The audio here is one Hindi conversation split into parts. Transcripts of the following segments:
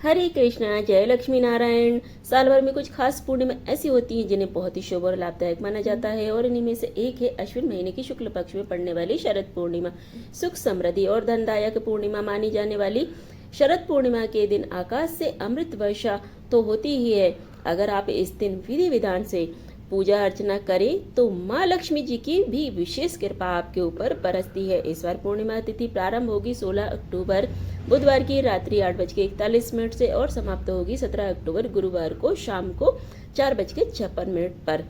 हरे कृष्णा, जय लक्ष्मी नारायण। साल भर में कुछ खास पूर्णिमा ऐसी होती हैं जिन्हें बहुत ही शुभ और लाभदायक माना जाता है और इन्हीं में से एक है अश्विन महीने की शुक्ल पक्ष में पड़ने वाली शरद पूर्णिमा। सुख समृद्धि और धनदायक पूर्णिमा मानी जाने वाली शरद पूर्णिमा के दिन आकाश से अमृत वर्षा तो होती ही है। अगर आप इस दिन विधि विधान से पूजा अर्चना करें तो माँ लक्ष्मी जी की भी विशेष कृपा आपके ऊपर बरसती है। इस बार पूर्णिमा तिथि प्रारंभ होगी 16 अक्टूबर बुधवार की रात्रि 8:41 से और समाप्त होगी 17 अक्टूबर गुरुवार को शाम को 4:56 पर।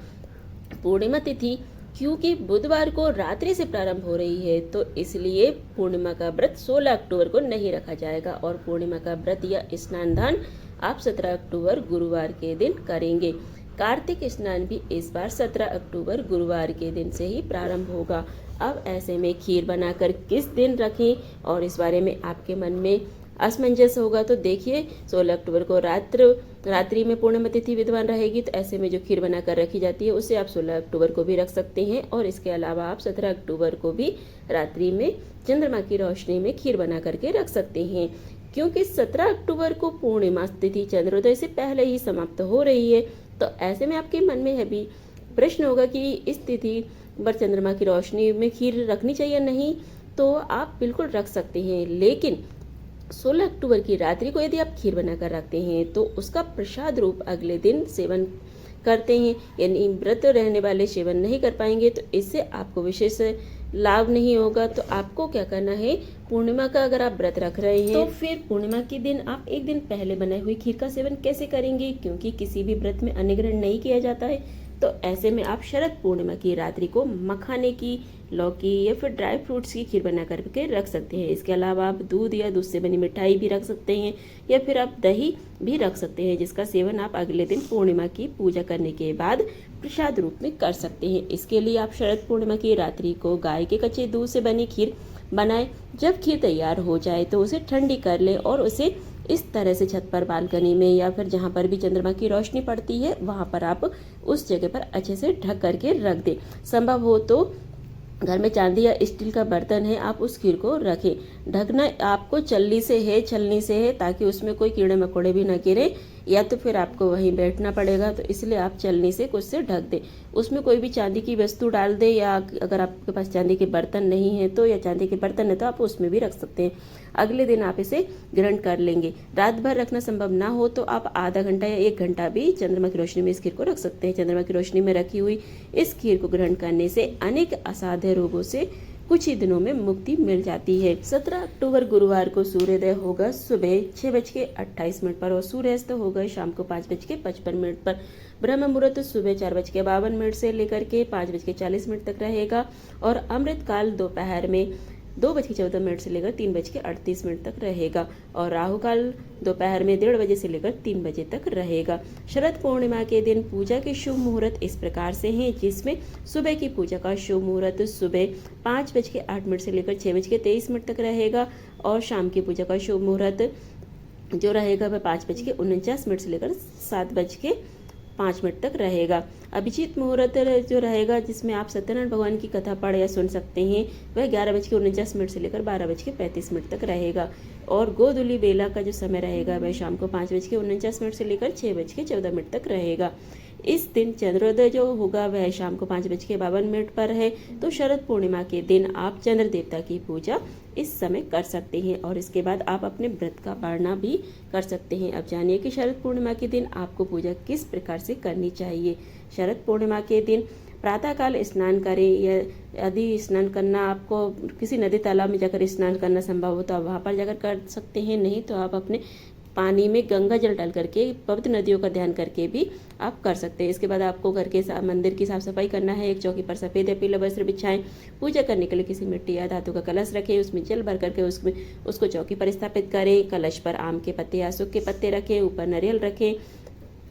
पूर्णिमा तिथि क्योंकि बुधवार को रात्रि से प्रारंभ हो रही है तो इसलिए पूर्णिमा का व्रत 16 अक्टूबर को नहीं रखा जाएगा और पूर्णिमा का व्रत या स्नान दान आप 17 अक्टूबर गुरुवार के दिन करेंगे। कार्तिक स्नान भी इस बार 17 अक्टूबर गुरुवार के दिन से ही प्रारंभ होगा। अब ऐसे में खीर बनाकर किस दिन रखें और इस बारे में आपके मन में असमंजस होगा तो देखिए 16 अक्टूबर को रात्रि में पूर्णिमा तिथि विद्वान रहेगी तो ऐसे में जो खीर बनाकर रखी जाती है उसे आप 16 अक्टूबर को भी रख सकते हैं और इसके अलावा आप 17 अक्टूबर को भी रात्रि में चंद्रमा की रोशनी में खीर बना करके रख सकते हैं। क्योंकि 17 अक्टूबर को पूर्णिमा तिथि चंद्रोदय से पहले ही समाप्त हो रही है तो ऐसे में आपके मन में है भी प्रश्न होगा कि इस तिथि पर चंद्रमा की रोशनी में खीर रखनी चाहिए नहीं, तो आप बिल्कुल रख सकते हैं। लेकिन 16 अक्टूबर की रात्रि को यदि आप खीर बनाकर रखते हैं तो उसका प्रसाद रूप अगले दिन सेवन करते हैं, यानी व्रत रहने वाले सेवन नहीं कर पाएंगे तो इससे आपको विशेष लाभ नहीं होगा। तो आपको क्या करना है, पूर्णिमा का अगर आप व्रत रख रहे हैं तो फिर पूर्णिमा के दिन आप एक दिन पहले बनाई हुई खीर का सेवन कैसे करेंगे, क्योंकि किसी भी व्रत में अन्न ग्रहण नहीं किया जाता है। तो ऐसे में आप शरद पूर्णिमा की रात्रि को मखाने की, लौकी या फिर ड्राई फ्रूट्स की खीर बना करके रख सकते हैं। इसके अलावा आप दूध या दूध से बनी मिठाई भी रख सकते हैं या फिर आप दही भी रख सकते हैं जिसका सेवन आप अगले दिन पूर्णिमा की पूजा करने के बाद प्रसाद रूप में कर सकते हैं। इसके लिए आप शरद पूर्णिमा की रात्रि को गाय के कच्चे दूध से बनी खीर बनाएं। जब खीर तैयार हो जाए तो उसे ठंडी कर लें और उसे इस तरह से छत पर, बालकनी में या फिर जहाँ पर भी चंद्रमा की रोशनी पड़ती है वहाँ पर आप उस जगह पर अच्छे से ढक करके रख दें। संभव हो तो घर में चांदी या स्टील का बर्तन है आप उस खीर को रखें। ढकना आपको छलनी से है ताकि उसमें कोई कीड़े मकोड़े भी न गिरे या तो फिर आपको वहीं बैठना पड़ेगा, तो इसलिए आप छलनी से कुछ से ढक दें। उसमें कोई भी चांदी की वस्तु डाल दें या अगर आपके पास चांदी के बर्तन नहीं है तो या चांदी के बर्तन है तो आप उसमें भी रख सकते हैं। अगले दिन आप इसे ग्रहण कर लेंगे। रात भर रखना संभव ना हो तो आप आधा घंटा या 1 घंटा भी चंद्रमा की रोशनी में इस खीर को रख सकते हैं। चंद्रमा की रोशनी में रखी हुई इस खीर को ग्रहण करने से अनेक असाध्य रोगों से कुछ ही दिनों में मुक्ति मिल जाती है। 17 अक्टूबर गुरुवार को सूर्योदय होगा सुबह 6:28 पर और सूर्यास्त होगा शाम को 5:55 पर। ब्रह्म मुहूर्त सुबह 4:52 से लेकर के 5:40 तक रहेगा और अमृत काल दोपहर में 2:14 से लेकर 3:38 तक रहेगा और राहु काल दोपहर में 1:30 बजे से लेकर 3 बजे तक रहेगा। शरद पूर्णिमा के दिन पूजा के शुभ मुहूर्त इस प्रकार से हैं, जिसमें सुबह की पूजा का शुभ मुहूर्त सुबह 5:08 से लेकर 6:23 तक रहेगा और शाम की पूजा का शुभ मुहूर्त जो रहेगा वह 5:49 से लेकर 7:05 तक रहेगा। अभिजीत मुहूर्त जो रहेगा जिसमें आप सत्यनारायण भगवान की कथा पढ़ या सुन सकते हैं वह 11:49 से लेकर 12:35 तक रहेगा और गोधूली बेला का जो समय रहेगा वह शाम को 5:49 से लेकर 6:14 तक रहेगा। इस दिन चंद्रोदय जो होगा वह शाम को 5:52 पर है। तो शरद पूर्णिमा के दिन आप चंद्र देवता की पूजा इस समय कर सकते हैं और इसके बाद आप अपने व्रत का पालना भी कर सकते हैं। अब जानिए कि शरद पूर्णिमा के दिन आपको पूजा किस प्रकार से करनी चाहिए। शरद पूर्णिमा के दिन प्रातःकाल स्नान करें या यदि स्नान करना आपको किसी नदी तालाब में जाकर स्नान करना संभव हो तो आप वहाँ पर जाकर कर सकते हैं, नहीं तो आप अपने पानी में गंगा जल डाल करके पवित्र नदियों का ध्यान करके भी आप कर सकते हैं। इसके बाद आपको घर के मंदिर की साफ सफाई करना है। एक चौकी पर सफ़ेद या पीला वस्त्र बिछाएं। पूजा करने के लिए किसी मिट्टी या धातु का कलश रखें, उसमें जल भर करके उसको चौकी पर स्थापित करें। कलश पर आम के पत्ते या सूख के पत्ते रखें, ऊपर नारियल रखें।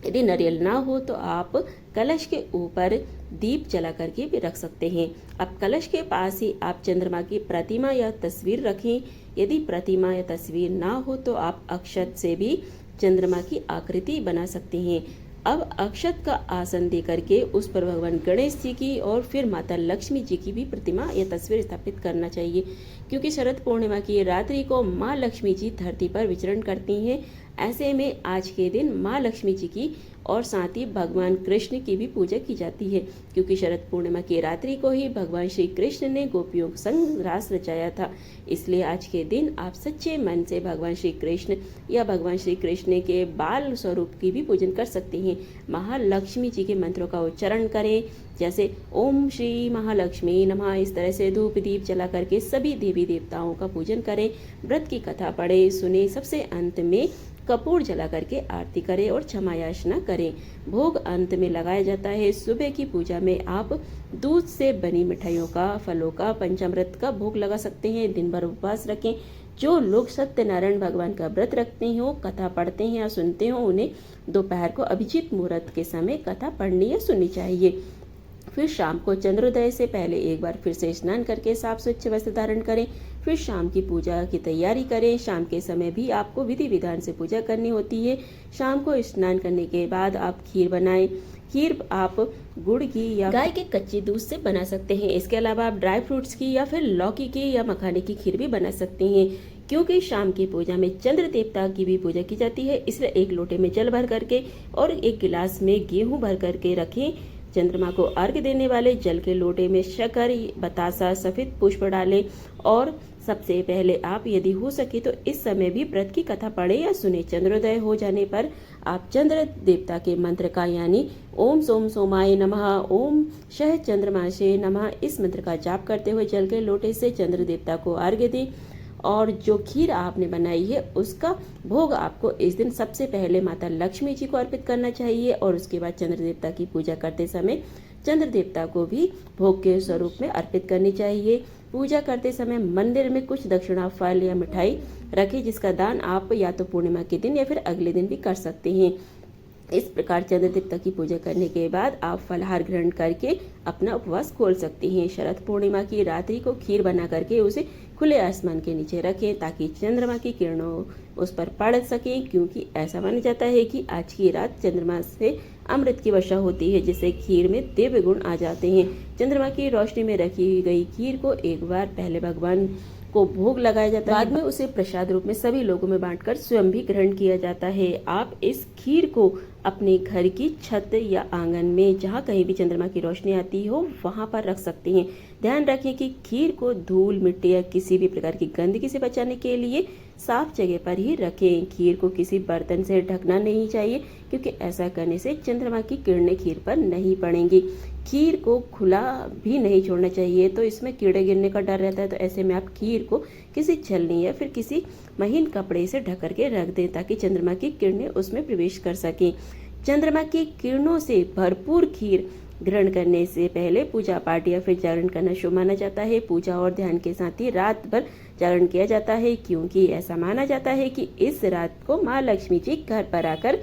यदि नारियल ना हो तो आप कलश के ऊपर दीप जला करके भी रख सकते हैं। अब कलश के पास ही आप चंद्रमा की प्रतिमा या तस्वीर रखें। यदि प्रतिमा या तस्वीर ना हो तो आप अक्षत से भी चंद्रमा की आकृति बना सकते हैं। अब अक्षत का आसन दे करके उस पर भगवान गणेश जी की और फिर माता लक्ष्मी जी की भी प्रतिमा या तस्वीर स्थापित करना चाहिए, क्योंकि शरद पूर्णिमा की रात्रि को माँ लक्ष्मी जी धरती पर विचरण करती हैं। ऐसे में आज के दिन माँ लक्ष्मी जी की और साथ ही भगवान कृष्ण की भी पूजा की जाती है, क्योंकि शरद पूर्णिमा की रात्रि को ही भगवान श्री कृष्ण ने गोपियों के संग रास रचाया था। इसलिए आज के दिन आप सच्चे मन से भगवान श्री कृष्ण या भगवान श्री कृष्ण के बाल स्वरूप की भी पूजन कर सकते हैं। महालक्ष्मी जी के मंत्रों का उच्चारण करें, जैसे ओम श्री महालक्ष्मी नमः। इस तरह से धूप दीप जला करके सभी देवी देवताओं का पूजन करें, व्रत की कथा पढ़े सुने, सबसे अंत में कपूर जला करके आरती करें और क्षमा याचना करें। भोग अंत में लगाया जाता है। सुबह की पूजा में आप दूध से बनी मिठाइयों का, फलों का, पंचामृत का भोग लगा सकते हैं। दिन भर उपवास रखें। जो लोग सत्यनारायण भगवान का व्रत रखते हो, कथा पढ़ते हैं या सुनते हो, उन्हें दोपहर को अभिजीत मुहूर्त के समय कथा पढ़नी या सुननी चाहिए। फिर शाम को चंद्रोदय से पहले एक बार फिर से स्नान करके साफ स्वच्छ वस्त्र धारण करें। फिर शाम की पूजा की तैयारी करें। शाम के समय भी आपको विधि विधान से पूजा करनी होती है। शाम को स्नान करने के बाद आप खीर बनाएं। खीर आप गुड़ की या गाय के कच्चे दूध से बना सकते हैं। इसके अलावा आप ड्राई फ्रूट्स की या फिर लौकी की या मखाने की खीर भी बना सकते हैं। क्योंकि शाम की पूजा में चंद्र देवता की भी पूजा की जाती है, इसलिए एक लोटे में जल भर करके और एक गिलास में गेहूं भर करके रखें। चंद्रमा को अर्घ्य देने वाले जल के लोटे में शक्कर, बतासा, सफेद पुष्प डालें और सबसे पहले आप यदि हो सके तो इस समय भी व्रत की कथा पढ़े या सुने। चंद्रोदय हो जाने पर आप चंद्र देवता के मंत्र का यानी ओम सोम सोमाय नमः, ओम शह चंद्रमाशे नमः, इस मंत्र का जाप करते हुए जल के लोटे से चंद्र देवता को अर्घ्य दें। और जो खीर आपने बनाई है उसका भोग आपको इस दिन सबसे पहले माता लक्ष्मी जी को अर्पित करना चाहिए और उसके बाद चंद्र देवता की पूजा करते समय चंद्र देवता को भी भोग के स्वरूप में अर्पित करनी चाहिए। पूजा करते समय मंदिर में कुछ दक्षिणा, फल या मिठाई रखें, जिसका दान आप या तो पूर्णिमा के दिन या फिर अगले दिन भी कर सकते हैं। इस प्रकार चंद्र देवता की पूजा करने के बाद आप फलाहार ग्रहण करके अपना उपवास खोल सकते हैं। शरद पूर्णिमा की रात्रि को खीर बना करके उसे खुले आसमान के नीचे रखें ताकि चंद्रमा की किरणों उस पर पड़ सकें, क्योंकि ऐसा माना जाता है कि आज की रात चंद्रमा से अमृत की वर्षा होती है, जिससे खीर में दिव्य गुण आ जाते हैं। चंद्रमा की रोशनी में रखी गई खीर को एक बार पहले भगवान को भोग लगाया जाता है, बाद में उसे प्रसाद रूप में सभी लोगों में बांटकर स्वयं भी ग्रहण किया जाता है। आप इस खीर को अपने घर की छत या आंगन में जहाँ कहीं भी चंद्रमा की रोशनी आती हो वहां पर रख सकते हैं। ध्यान रखें कि खीर को धूल, मिट्टी या किसी भी प्रकार की गंदगी से बचाने के लिए साफ जगह पर ही रखें। खीर को किसी बर्तन से ढकना नहीं चाहिए, क्योंकि ऐसा करने से चंद्रमा की किरणें खीर पर नहीं पड़ेंगी। खीर को खुला भी नहीं छोड़ना चाहिए, तो इसमें कीड़े गिरने का डर रहता है। तो ऐसे में आप खीर को किसी छलनी या फिर किसी महीन कपड़े से ढक करके रख दें ताकि चंद्रमा की किरणें उसमें प्रवेश कर सकें। चंद्रमा की किरणों से भरपूर खीर ग्रहण करने से पहले पूजा पाठ या फिर जागरण करना शुभ माना जाता है। पूजा और ध्यान के साथ ही रात भर जागरण किया जाता है, क्योंकि ऐसा माना जाता है कि इस रात को माँ लक्ष्मी जी घर पर आकर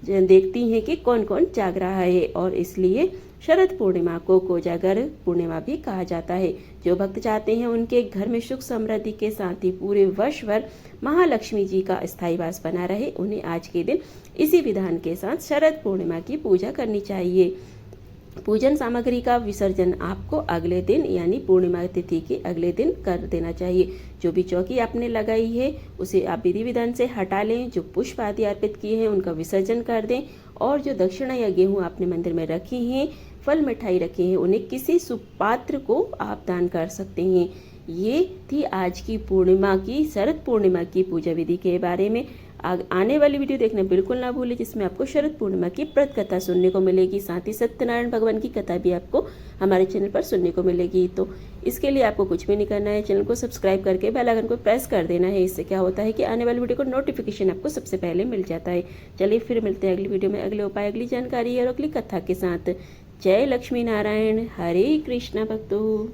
देखती हैं कि कौन कौन जाग रहा है, और इसलिए शरद पूर्णिमा को कोजागर पूर्णिमा भी कहा जाता है। जो भक्त चाहते हैं उनके घर में सुख समृद्धि के साथ ही पूरे वर्ष भर महालक्ष्मी जी का स्थायी वास बना रहे, उन्हें आज के दिन इसी विधान के साथ शरद पूर्णिमा की पूजा करनी चाहिए। पूजन सामग्री का विसर्जन आपको अगले दिन यानी पूर्णिमा तिथि के अगले दिन कर देना चाहिए। जो भी चौकी आपने लगाई है उसे आप विधि विधान से हटा लें। जो पुष्प आदि अर्पित किए हैं उनका विसर्जन कर दें, और जो दक्षिणा या गेहूं आपने मंदिर में रखी हैं, फल मिठाई रखे हैं, उन्हें किसी सुपात्र को आप दान कर सकते हैं। ये थी आज की पूर्णिमा की, शरद पूर्णिमा की पूजा विधि के बारे में। आने वाली वीडियो देखना बिल्कुल ना भूलें, जिसमें आपको शरद पूर्णिमा की व्रत कथा सुनने को मिलेगी। साथ ही सत्यनारायण भगवान की कथा भी आपको हमारे चैनल पर सुनने को मिलेगी। तो इसके लिए आपको कुछ भी नहीं करना है, चैनल को सब्सक्राइब करके बेल आइकन को प्रेस कर देना है। इससे क्या होता है कि आने वाली वीडियो को नोटिफिकेशन आपको सबसे पहले मिल जाता है। चलिए फिर मिलते हैं अगली वीडियो में अगले उपाय, अगली जानकारी और अगली कथा के साथ। जय लक्ष्मी नारायण। हरे कृष्णा भक्तों।